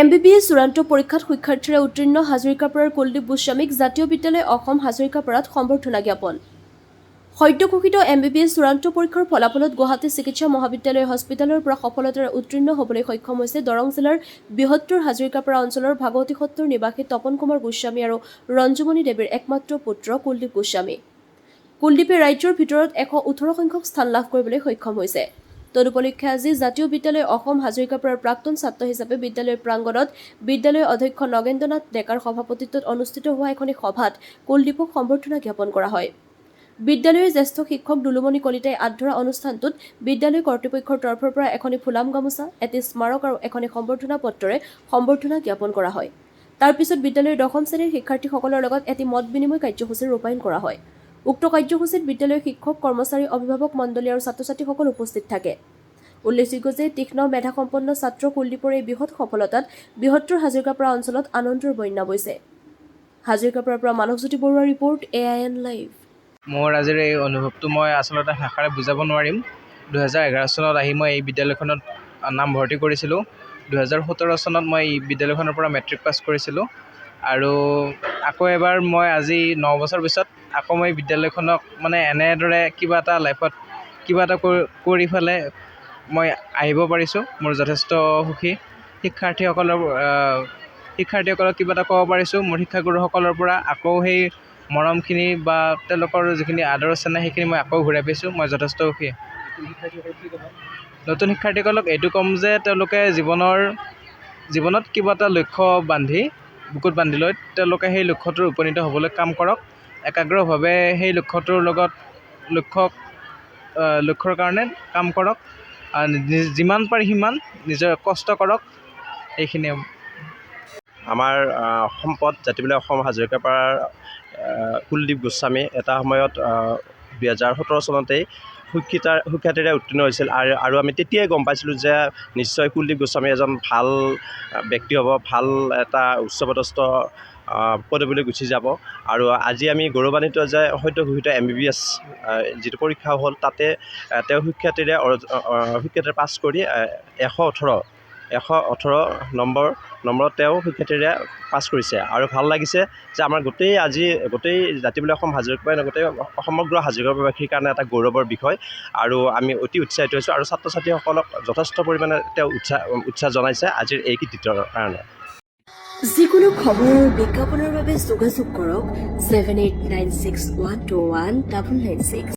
MBBS চূড়ান্ত পৰীক্ষাত শিক্ষাৰ্থীৰে উত্তীৰ্ণ হাজৰিকাপাৰাৰ কুলদীপ গোস্বামীক জাতীয় বিদ্যালয় অসম হাজৰিকাপাৰাত সম্বৰ্ধনা জ্ঞাপন। সদ্য ঘোষিত MBBS চূড়ান্ত পৰীক্ষাৰ ফলাফলত গুৱাহাটী চিকিৎসা মহাবিদ্যালয় হস্পিটেলৰ পৰা সফলতাৰে উত্তীৰ্ণ হ'বলৈ সক্ষম হৈছে দৰং জিলাৰ বৃহত্তৰ হাজৰিকাপাৰা অঞ্চলৰ ভাগৱতী সত্ৰৰ নিবাসী তপন কুমাৰ গোস্বামী আৰু ৰঞ্জুমণি দেৱীৰ একমাত্ৰ পুত্ৰ কুলদীপ গোস্বামী। কুলদীপে ৰাজ্যৰ ভিতৰত 118 সংখ্যক স্থান লাভ কৰিবলৈ সক্ষম হৈছে। তদুপলক্ষে আজি জাতীয় বিদ্যালয় অসম হাজৰিকাপাৰাৰ প্ৰাক্তন ছাত্ৰ হিচাপে বিদ্যালয়ৰ প্ৰাংগণত বিদ্যালয়ৰ অধ্যক্ষ নগেন্দ্ৰনাথ ডেকাৰ সভাপতিত্বত অনুষ্ঠিত হোৱা এখন সভাত কুলদীপক সম্বৰ্ধনা জ্ঞাপন কৰা হয়। বিদ্যালয়ৰ জ্যেষ্ঠ শিক্ষক দুলুমণি কলিতাই আঁত ধৰা অনুষ্ঠানটোত বিদ্যালয় কৰ্তৃপক্ষৰ তৰফৰ পৰা এখনি ফুলাম গামোচা, এটি স্মাৰক আৰু এখনি সম্বৰ্ধনা পত্ৰৰে সম্বৰ্ধনা জ্ঞাপন কৰা হয়। তাৰ পিছত বিদ্যালয়ৰ 10ম শ্ৰেণীৰ শিক্ষাৰ্থীসকলৰ লগত এটি মত বিনিময় কাৰ্যসূচী ৰূপায়ণ কৰা হয়। উক্ত কাৰ্যসূচীত বিদ্যালয়ৰ শিক্ষক, কৰ্মচাৰী, অভিভাৱক মণ্ডলী আৰু ছাত্ৰ-ছাত্ৰীসকল উপস্থিত থাকে। উল্লেখযোগ্য যে তীক্ষ্ণ মেধাসম্পন্ন ছাত্ৰ কুলদীপৰ এই বৃহৎ সফলতাত বৃহত্তৰ হাজৰিকাপাৰা অঞ্চলত আনন্দৰ বন্যা বৈছে। হাজৰিকাপাৰাৰ পৰা মানৱজ্যোতি বৰুৱাৰ ৰিপৰ্ট, AIN লাইভ। মোৰ আজিৰ এই অনুভৱটো মই আচলতে ভাষাৰে বুজাব নোৱাৰিম। 2011 চনত আহি মই এই বিদ্যালয়খনত নাম ভৰ্তি কৰিছিলোঁ। 2017 চনত মই এই বিদ্যালয়খনৰ পৰা মেট্ৰিক পাছ কৰিছিলোঁ আৰু আকৌ এবাৰ মই আজি 9 বছৰ পিছত আকৌ মই বিদ্যালয়খনক এনেদৰে কিবা এটা লাইফত কিবা এটা কৰি পেলাই মই আহিব পাৰিছোঁ। মোৰ যথেষ্ট সুখী। শিক্ষাৰ্থীসকলক কিবা এটা ক'ব পাৰিছোঁ। মোৰ শিক্ষাগুৰুসকলৰ পৰা আকৌ সেই মৰমখিনি বা তেওঁলোকৰ যিখিনি আদৰ চেনেহ সেইখিনি মই আকৌ ঘূৰাই পাইছোঁ। মই যথেষ্ট সুখী। নতুন শিক্ষাৰ্থীসকলক এইটো ক'ম যে তেওঁলোকে জীৱনত কিবা এটা লক্ষ্য বুকুত বান্ধি লৈ তেওঁলোকে সেই লক্ষ্যটোৰ উপনীত হ'বলৈ কাম কৰক। একাগ্ৰভাৱে সেই লক্ষ্যৰ কাৰণে কাম কৰক। যিমান পাৰি সিমান নিজৰ কষ্ট কৰক। এইখিনিয়ে আমাৰ সম্পদ জাতিবিদ্যালয় অসম হাজৰিকাপাৰাৰ কুলদীপ গোস্বামী এটা সময়ত 2017 চনতেই সুখ্যাতিৰে উত্তীৰ্ণ হৈছিল আৰু আমি তেতিয়াই গম পাইছিলোঁ যে নিশ্চয় কুলদীপ গোস্বামী এজন ভাল ব্যক্তি হ'ব, ভাল এটা উচ্চপদস্থ পদবীলৈ গুচি যাব। আৰু আজি আমি গৌৰৱান্বিত যে সদ্য ঘোষিত MBBS যিটো পৰীক্ষা হ'ল তাতে তেওঁ সুখ্যাতিৰে পাছ কৰি 118 নম্বৰত তেওঁ সুখ্যাতিৰে পাছ কৰিছে। আৰু ভাল লাগিছে যে আমাৰ গোটেই জাতিবিদ্যালয় অসম হাজৰিকাপাৰা গোটেই সমগ্ৰ হাজৰিকাপাৰাবাসীৰ কাৰণে এটা গৌৰৱৰ বিষয় আৰু আমি অতি উৎসাহিত হৈছোঁ। আৰু ছাত্ৰ ছাত্ৰীসকলক যথেষ্ট পৰিমাণে তেওঁ উৎসাহ জনাইছে আজিৰ এই কৃতিত্বৰ কাৰণে। যিকোনো খবৰ বিজ্ঞাপনৰ বাবে যোগাযোগ কৰক 7896121996।